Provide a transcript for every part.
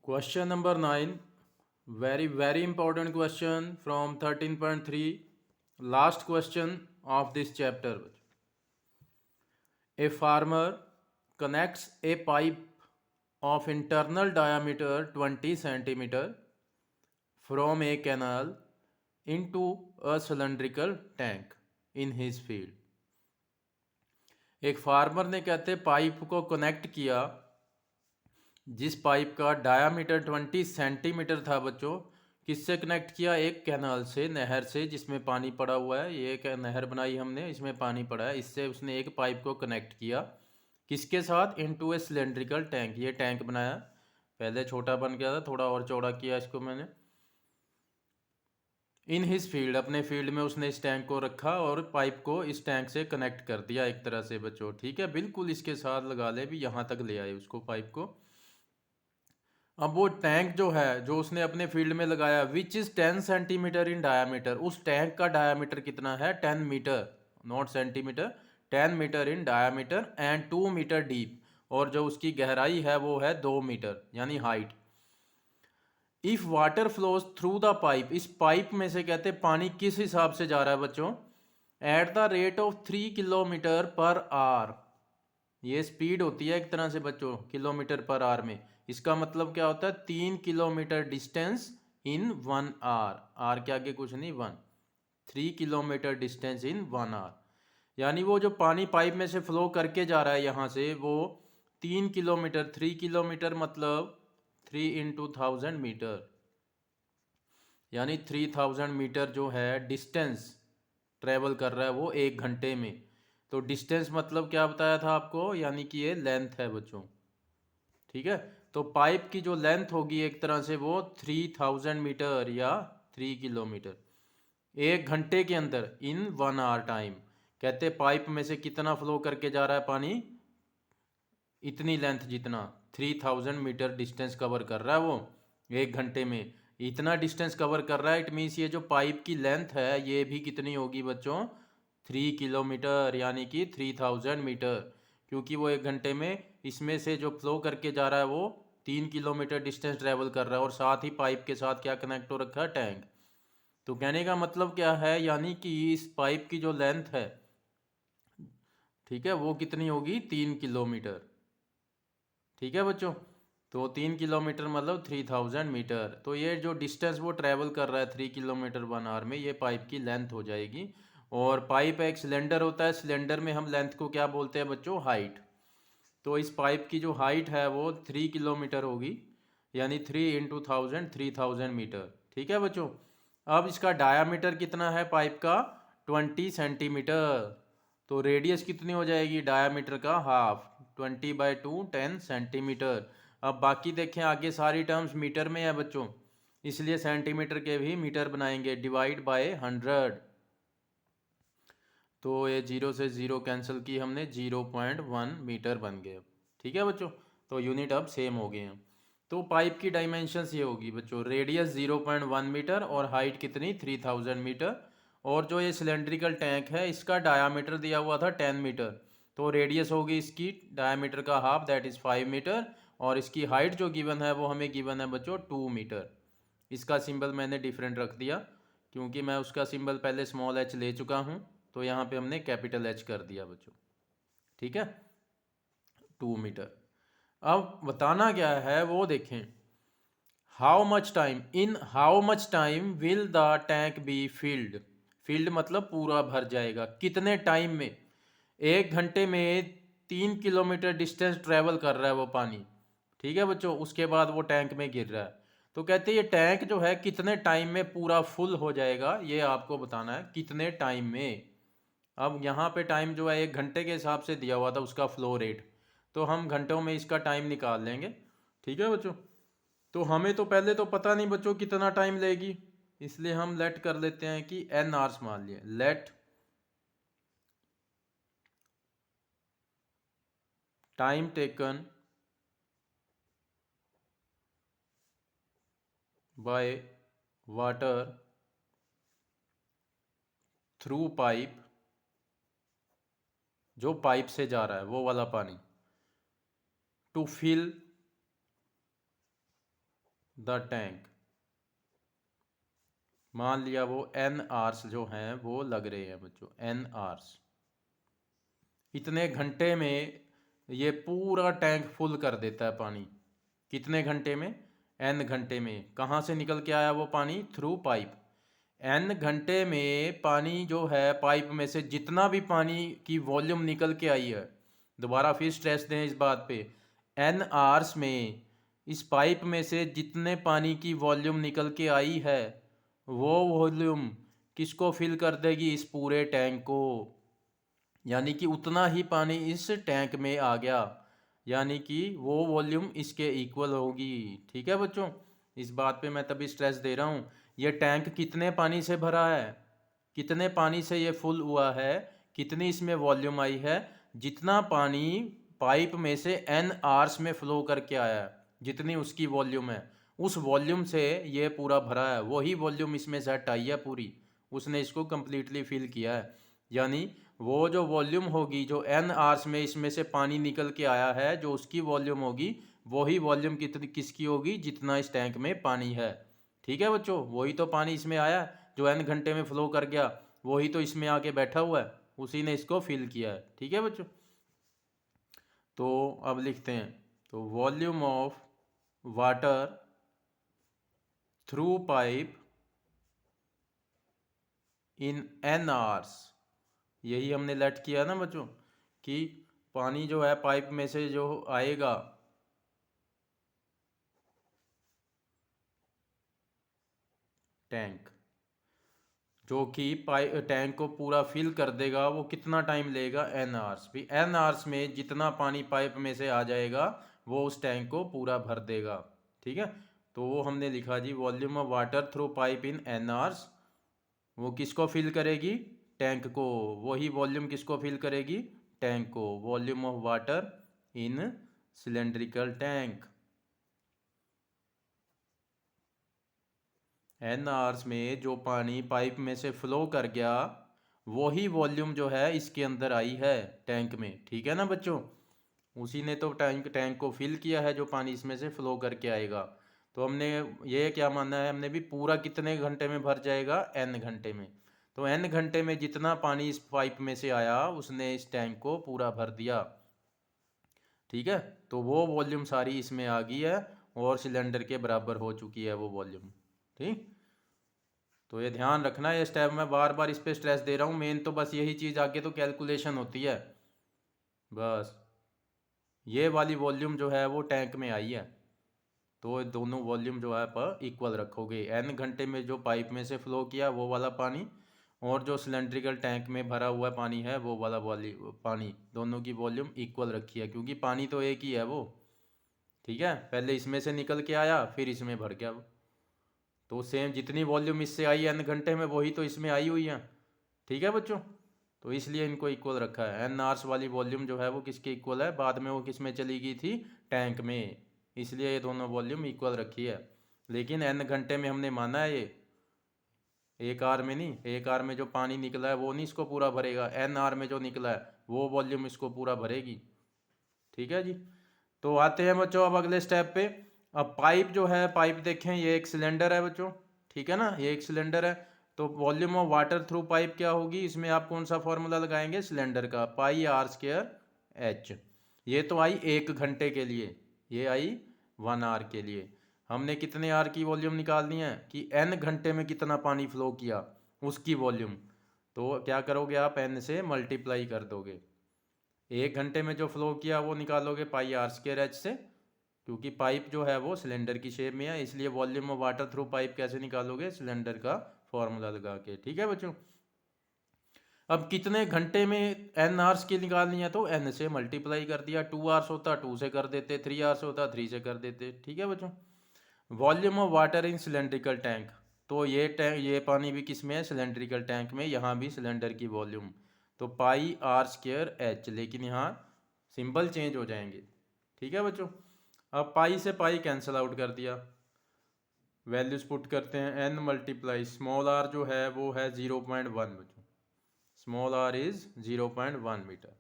Question number 9. Very important question from 13.3. Last question of this chapter. A farmer connects a pipe of internal diameter 20 centimeter from a canal into a cylindrical tank in his field. एक farmer ने कहते pipe को connect किया, जिस pipe का diameter 20 centimetre था बच्चों। किससे कनेक्ट किया? एक कैनाल से, नहर से, जिसमें पानी पड़ा हुआ है। ये एक नहर बनाई हमने, इसमें पानी पड़ा है, इससे उसने एक पाइप को कनेक्ट किया। किसके साथ? इनटू ए सिलेंड्रिकल टैंक। ये टैंक बनाया, पहले छोटा बन गया था, थोड़ा और चौड़ा किया इसको मैंने। इन हिज फील्ड, अपने फील्ड में उसने इस टैंक को रखा और पाइप को इस टैंक से कनेक्ट कर दिया एक तरह से बच्चों। ठीक है, बिल्कुल इसके साथ लगा ले, भी यहाँ तक ले आए उसको, पाइप को। अब वो टैंक जो है, जो उसने अपने फील्ड में लगाया, which is 10 centimetre in diameter, उस टैंक का डायामीटर कितना है? 10 metre, not centimetre, 10 metre in diameter and 2 metre deep, और जो उसकी गहराई है वो है 2 मीटर, यानी height. If water flows through the pipe, इस पाइप में से कहते पानी किस हिसाब से जा रहा है बच्चों? At the rate of 3 kilometre per hour. ये स्पीड होती है एक तरह से बच्चों, किलोमीटर पर आवर में। इसका मतलब क्या होता है? 3 kilometre distance in 1 hour. R के आगे कुछ नहीं, 1। 3 किलोमीटर डिस्टेंस इन 1 आवर, यानी वो जो पानी पाइप में से फ्लो करके जा रहा है यहाँ से, वो 3 किलोमीटर, 3 किलोमीटर मतलब 3 इंटू 1000 मीटर, यानी 3000 मीटर जो है डिस्टेंस ट्रेवल कर रहा है वो 1 घंटे में। तो डिस्टेंस मतलब क्या बताया था आपको? यानी कि ये लेंथ है बच्चों। ठीक है, तो पाइप की जो लेंथ होगी एक तरह से वो 3000 मीटर या 3 किलोमीटर, 1 घंटे के अंदर, इन 1 आवर टाइम। कहते पाइप में से कितना फ्लो करके जा रहा है पानी? इतनी लेंथ, जितना 3000 मीटर डिस्टेंस कवर कर रहा है वो 1 घंटे में। इतना डिस्टेंस कवर कर रहा है, इट मीन्स ये जो पाइप की लेंथ है ये भी कितनी होगी बच्चों? 3 किलोमीटर, यानी कि 3000 मीटर, क्योंकि वो 1 घंटे में इसमें से जो फ्लो करके जा रहा है वो 3 किलोमीटर डिस्टेंस ट्रेवल कर रहा है, और साथ ही पाइप के साथ क्या कनेक्ट हो रखा है? टैंक। तो कहने का मतलब क्या है? यानी कि इस पाइप की जो लेंथ है, ठीक है, वो कितनी होगी? 3 किलोमीटर। ठीक है बच्चों, तो 3 किलोमीटर मतलब 3000 मीटर। तो ये जो डिस्टेंस वो ट्रैवल कर रहा है 3 किलोमीटर 1 आवर में, ये पाइप की लेंथ हो जाएगी। और पाइप एक सिलेंडर होता है, सिलेंडर में हम लेंथ को क्या बोलते हैं बच्चों? हाइट। तो इस पाइप की जो हाइट है वो 3 किलोमीटर होगी, यानी 3 इंटू 1000, 3000 मीटर। ठीक है बच्चों। अब इसका डायामीटर कितना है पाइप का? 20 सेंटीमीटर। तो रेडियस कितनी हो जाएगी? डायामीटर का हाफ, 20/2, 10 सेंटीमीटर। अब बाकी देखें, आगे सारी टर्म्स मीटर में है बच्चों, इसलिए सेंटीमीटर के भी मीटर बनाएंगे, डिवाइड बाय 100। तो ये 0 से 0 कैंसिल की हमने, 0.1 मीटर बन गए। ठीक है बच्चों, तो यूनिट अब सेम हो गए हैं। तो पाइप की डायमेंशंस ये होगी बच्चों, रेडियस 0.1 मीटर और हाइट कितनी? 3000 मीटर। और जो ये सिलेंड्रिकल टैंक है इसका डायामीटर दिया हुआ था 10 मीटर, तो रेडियस होगी इसकी डायामीटर का हाफ, दैट इज़ 5 मीटर। और इसकी हाइट जो गिवन है वो हमें गिवन है बच्चों 2 मीटर। इसका सिंबल मैंने डिफरेंट रख दिया, क्योंकि मैं उसका सिंबल पहले स्मॉल एच ले चुका हूँ, तो यहाँ पे हमने कैपिटल एच कर दिया बच्चों। ठीक है, 2 मीटर। अब बताना क्या है वो देखें। How much time, in how much time will the tank be filled. Field मतलब पूरा भर जाएगा, कितने टाइम में? 1 घंटे में 3 किलोमीटर डिस्टेंस ट्रेवल कर रहा है वो पानी। ठीक है बच्चों, उसके बाद वो टैंक में गिर रहा है। तो कहते हैं ये टैंक जो है कितने टाइम में पूरा फुल हो जाएगा, ये आपको बताना है कितने टाइम में। अब यहाँ पे टाइम जो है 1 घंटे के हिसाब से दिया हुआ था उसका फ्लो रेट, तो हम घंटों में इसका टाइम निकाल लेंगे। ठीक है बच्चों, तो हमें तो पहले तो पता नहीं बच्चों कितना टाइम लेगी, इसलिए हम लेट कर लेते हैं कि n आवर्स मान लिए। Let time taken by water through pipe, जो पाइप से जा रहा है वो वाला पानी, टू फिल द टैंक। मान लिया वो n आवर्स जो हैं वो लग रहे हैं बच्चों, n आवर्स। इतने घंटे में ये पूरा टैंक फुल कर देता है पानी। कितने घंटे में? n घंटे में। कहाँ से निकल के आया वो पानी? Through pipe. n घंटे में पानी जो है पाइप में से जितना भी पानी की वॉल्यूम निकल के आई है, दोबारा फिर स्ट्रेस दें इस बात पे, n आवर्स में इस पाइप में से जितने पानी की वॉल्यूम निकल के आई है वो वॉल्यूम किसको फिल कर देगी? इस पूरे टैंक को। यानी कि उतना ही पानी इस टैंक में आ गया, यानी कि वो वॉल्यूम इसके इक्वल होगी। ठीक है बच्चों, इस बात पे मैं तभी स्ट्रेस दे रहा हूँ। ये टैंक कितने पानी से भरा है, कितने पानी से ये फुल हुआ है, कितनी इसमें वॉल्यूम आई है? जितना पानी पाइप में से n आवर्स में फ्लो करके आया है, जितनी उसकी वॉल्यूम है, उस वॉल्यूम से ये पूरा भरा है। वही वॉल्यूम इसमें सेट आई है पूरी, उसने इसको कम्प्लीटली फिल किया है। यानी वो जो वॉल्यूम होगी जो n आवर्स में इसमें से पानी निकल के आया है, जो उसकी वॉल्यूम होगी, वही वॉल्यूम कितनी किसकी होगी? जितना इस टैंक में पानी है। ठीक है बच्चों, वही तो पानी इसमें आया जो n घंटे में फ्लो कर गया, वही तो इसमें आके बैठा हुआ है, उसी ने इसको फिल किया है। ठीक है बच्चों, तो अब लिखते हैं, तो volume of water through pipe in n hours, यही हमने लेट किया ना बच्चों कि पानी जो है पाइप में से जो आएगा टैंक, जो कि टैंक को पूरा फिल कर देगा, वो कितना टाइम लेगा? n hours. भी n आवर्स में जितना पानी पाइप में से आ जाएगा वो उस टैंक को पूरा भर देगा। ठीक है, तो वो हमने लिखा जी, volume of water through pipe in n hours, वो किसको फिल करेगी? टैंक को। वही वॉल्यूम किसको फिल करेगी? टैंक को। Volume of water in cylindrical tank, n hours में जो पानी पाइप में से फ्लो कर गया, वही वॉल्यूम जो है इसके अंदर आई है टैंक में। ठीक है ना बच्चों, उसी ने तो टैंक को फिल किया है जो पानी इसमें से फ्लो करके आएगा। तो हमने ये क्या माना है, हमने भी पूरा कितने घंटे में भर जाएगा? n घंटे में। तो n घंटे में जितना पानी इस पाइप में से आया उसने इस टैंक को पूरा भर दिया। ठीक है, तो वो वॉल्यूम सारी इसमें आ गई है और सिलेंडर के बराबर हो चुकी है वो वॉल्यूम। ठीक, तो ये ध्यान रखना, ये स्टेप मैं बार बार इस पे स्ट्रेस दे रहा हूँ। मेन तो बस यही चीज़, आगे तो कैलकुलेशन होती है बस। ये वाली वॉल्यूम जो है वो टैंक में आई है, तो दोनों वॉल्यूम जो है पर इक्वल रखोगे। n घंटे में जो पाइप में से फ्लो किया वो वाला पानी, और जो सिलेंड्रिकल टैंक में भरा हुआ पानी है वो वाला पानी, दोनों की वॉल्यूम इक्वल रखी है, क्योंकि पानी तो एक ही है वो। ठीक है, पहले इसमें से निकल के आया फिर इसमें भर गया वो, तो सेम जितनी वॉल्यूम इससे आई n घंटे में वही तो इसमें आई हुई है। ठीक है बच्चों, तो इसलिए इनको इक्वल रखा है। n आवर्स वाली वॉल्यूम जो है वो किसके इक्वल है? बाद में वो किस में चली गई थी? टैंक में, इसलिए ये दोनों वॉल्यूम इक्वल रखी है। लेकिन n घंटे में हमने माना है ये, एक आर में नहीं। एक आर में जो पानी निकला है वो नहीं इसको पूरा भरेगा, n आर में जो निकला है वो वॉल्यूम इसको पूरा भरेगी। ठीक है जी, तो आते हैं बच्चों अब अगले स्टेप पे। अब पाइप जो है, पाइप देखें, ये एक सिलेंडर है बच्चों। ठीक है ना, ये एक सिलेंडर है, तो volume of water through pipe क्या होगी? इसमें आप कौन सा फॉर्मूला लगाएंगे? सिलेंडर का, पाई आर स्क्वायर एच। ये तो आई 1 घंटे के लिए, ये आई 1 आवर के लिए। हमने कितने आर की वॉल्यूम निकालनी है कि n घंटे में कितना पानी फ्लो किया उसकी वॉल्यूम। तो क्या करोगे आप? n से मल्टीप्लाई कर दोगे। 1 घंटे में जो फ्लो किया वो निकालोगे पाई आर स्क्वायर एच से, क्योंकि पाइप जो है वो सिलेंडर की शेप में है, इसलिए volume of water through pipe कैसे निकालोगे? सिलेंडर का फॉर्मूला लगा के। ठीक है बच्चों, अब कितने घंटे में n आवर्स की निकालनी है, तो n से मल्टीप्लाई कर दिया। 2 आवर्स होता 2 से कर देते, 3 आवर्स होता 3 से कर देते। ठीक है बच्चों, volume of water in cylindrical tank, तो ये टैंक, ये पानी भी किस में है? सिलेंड्रिकल टैंक में। यहाँ भी सिलेंडर की वॉल्यूम, तो पाई आर स्क्वायर एच, लेकिन यहाँ सिंबल चेंज हो जाएंगे। ठीक है बच्चों, अब पाई से पाई कैंसिल आउट कर दिया, वैल्यूज पुट करते हैं। n मल्टीप्लाई स्मॉल आर जो है वो है 0.1 बच्चों, small r is 0.1 metre,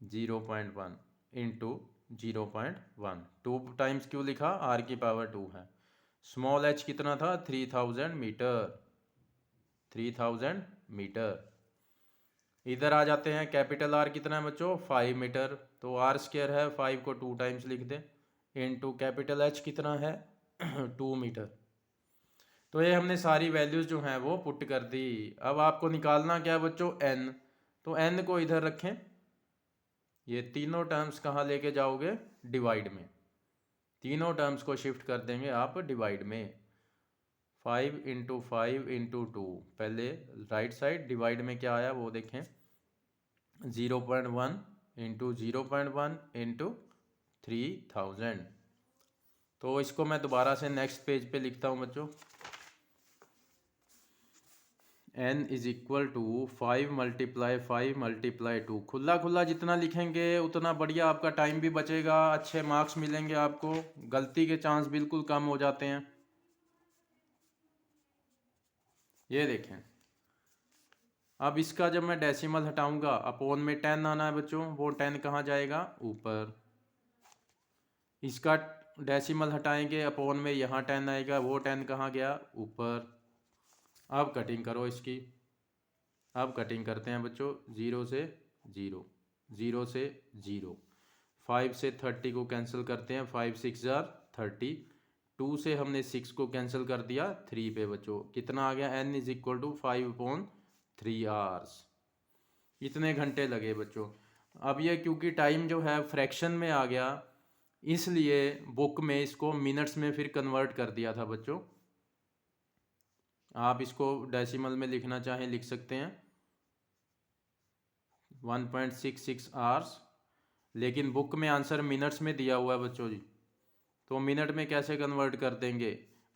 0.1 into 0.1। 2 times क्यों लिखा, आर की पावर 2 है। स्मॉल एच कितना था, 3000 मीटर, 3000 मीटर। इधर आ जाते हैं, कैपिटल आर कितना है बच्चों, 5 मीटर, तो आर स्क्वायर है, 5 को 2 टाइम्स लिख दें, इनटू कैपिटल एच कितना है 2 मीटर। तो ये हमने सारी वैल्यूज़ जो हैं वो पुट कर दी। अब आपको निकालना क्या है बच्चों, एन। तो एन को इधर रखें, ये तीनों टर्म्स कहाँ लेके जाओगे, डिवाइड में, तीनों टर्म्स को शिफ्ट कर देंगे आप डिवाइड में। 5 इंटू 5 इंटू 2, पहले राइट साइड, डिवाइड में क्या आया वो देखें, 0.1 इंटू 0.1 इंटू 3000। तो इसको मैं दोबारा से नेक्स्ट पेज पे लिखता हूँ बच्चों, n is equal to 5 multiply 5 multiply 2। खुला खुला जितना लिखेंगे उतना बढ़िया, आपका टाइम भी बचेगा, अच्छे मार्क्स मिलेंगे आपको, गलती के चांस बिल्कुल कम हो जाते हैं। ये देखें, अब इसका जब मैं डेसिमल हटाऊंगा, अपोन में 10 आना है बच्चों, वो 10 कहाँ जाएगा, ऊपर। इसका डेसिमल हटाएंगे, अपोन में यहाँ 10 आएगा, वो 10 कहाँ गया, ऊपर। अब कटिंग करो इसकी, अब कटिंग करते हैं बच्चों, 0 से 0, 0 से 0, 5 से 30 को कैंसिल करते हैं, 5 6 जार 30, 2 से हमने 6 को कैंसिल कर दिया 3 पे बच्चों, कितना आ गया, n is equal to 5/3 hours. इतने घंटे लगे बच्चों। अब ये क्योंकि टाइम जो है फ्रैक्शन में आ गया, इसलिए बुक में इसको मिनट्स में फिर कन्वर्ट कर दिया था बच्चों। आप इसको डेसिमल में लिखना चाहें लिख सकते हैं, 1.66 आवर्स, लेकिन बुक में आंसर मिनट्स में दिया हुआ है बच्चों जी, तो मिनट में कैसे कन्वर्ट कर देंगे,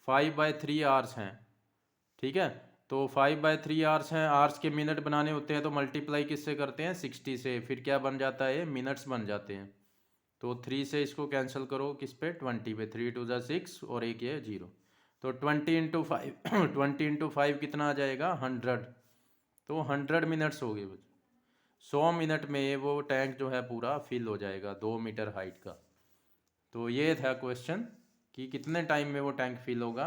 5/3 आवर्स हैं, ठीक है। तो 5/3 आवर्स हैं, आवर्स के मिनट बनाने होते हैं तो मल्टीप्लाई किससे करते हैं, 60 से, फिर क्या बन जाता है, मिनट्स बन जाते हैं। तो 3 से इसको कैंसिल करो किस पे, 20 पे, 3 2 ज़ा 6 और एक ये 0, तो 20 इंटू 5 20 इंटू 5 कितना आ जाएगा, 100। तो 100 मिनट्स हो गए बच्चों। 100 मिनट में वो टैंक जो है पूरा फिल हो जाएगा, 2 मीटर हाइट का। तो ये था क्वेश्चन कि कितने टाइम में वो टैंक फिल होगा।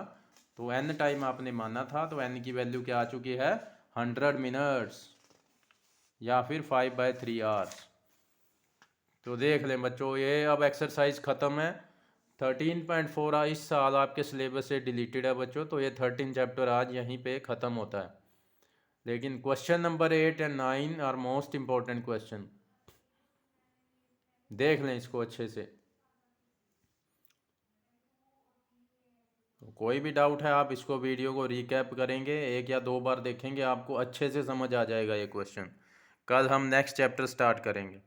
तो n टाइम आपने माना था, तो n की वैल्यू क्या आ चुकी है, 100 मिनट्स या फिर 5/3 आवर्स। तो देख लें बच्चों, ये अब एक्सरसाइज ख़त्म है। 13.4 इस साल आपके सिलेबस से डिलीटेड है बच्चों, तो ये 13 चैप्टर आज यहीं पे ख़त्म होता है। लेकिन question number 8 and 9 are most important question, देख लें इसको अच्छे से। तो कोई भी डाउट है आप इसको वीडियो को रिकैप करेंगे, 1 या 2 बार देखेंगे, आपको अच्छे से समझ आ जाएगा ये क्वेश्चन। कल हम नेक्स्ट चैप्टर स्टार्ट करेंगे।